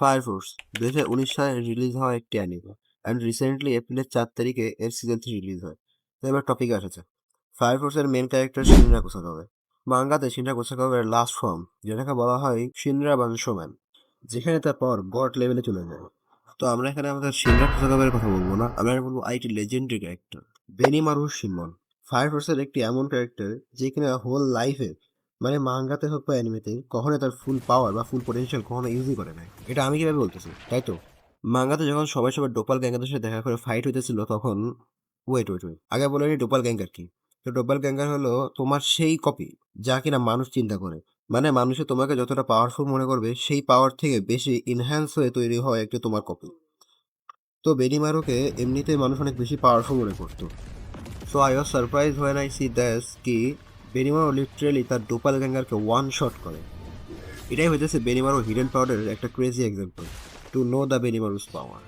Fire force 2019 সালে release হওয়া একটি অ্যানিমে অ্যান্ড রিসেন্টলি এপ্রিলের 4 তারিখে এর সিজন 3 রিলিজ হয়। তো এবার টপিকে আসছে ফায়ার ফোর্সের মেন ক্যারেক্টার শিনরা কুসাকাওয়ে। মাঙ্গাতে শিনরা কুসাকাওয়ের লাস্ট ফর্ম, যেটাকে বলা হয় শিনরা বানশোম্যান, যেখানে তার পর গড লেভেলে চলে যায়। তো আমরা এখানে আমাদের শিনরা কুসাকাওয়ের কথা বলবো না, আমরা বলবো আইটি লেজেন্ডারি ক্যারেক্টার বেনিমারু শিমন। ফায়ার ফোর্সের একটি এমন ক্যারেক্টার যে কিনা হোল লাইফে, মানে মাঙ্গাতে হোক বা অ্যানিমেতে, কখনো তার ফুল পাওয়ার বা ফুল পটেনশিয়াল কখনো ইউজই করে নাই। এটা আমি কিভাবে বলতেছি, তাই তো? মাঙ্গাতে যখন সবাই সবার ডোপাল গ্যাঙ্গারদের সাথে দেখা করে ফাইট হইতেছিল তখন, ওয়েট আগে বলে নি ডোপাল গ্যাঙ্গার কি। তো ডোপাল গ্যাঙ্গার হলো তোমার সেই কপি যা কিনা মানুষ চিন্তা করে, মানে মানুষে তোমাকে যতটা পাওয়ারফুল মনে করবে সেই পাওয়ার থেকে বেশি ইনহ্যান্স হয়ে তৈরি হয় একটি তোমার কপি। তো বেনিমারুকে এমনিতেই মানুষ অনেক বেশি পাওয়ারফুল মনে করতো। So I was surprise when I see that's কি বেনিমারু লিটারেলি তার ডোপাল গ্যাঙ্গারকে ওয়ান শট করে। এটাই হইতেছে বেনিমারু হিডেন পাওয়ারের একটা crazy example to know the Benimaru's power.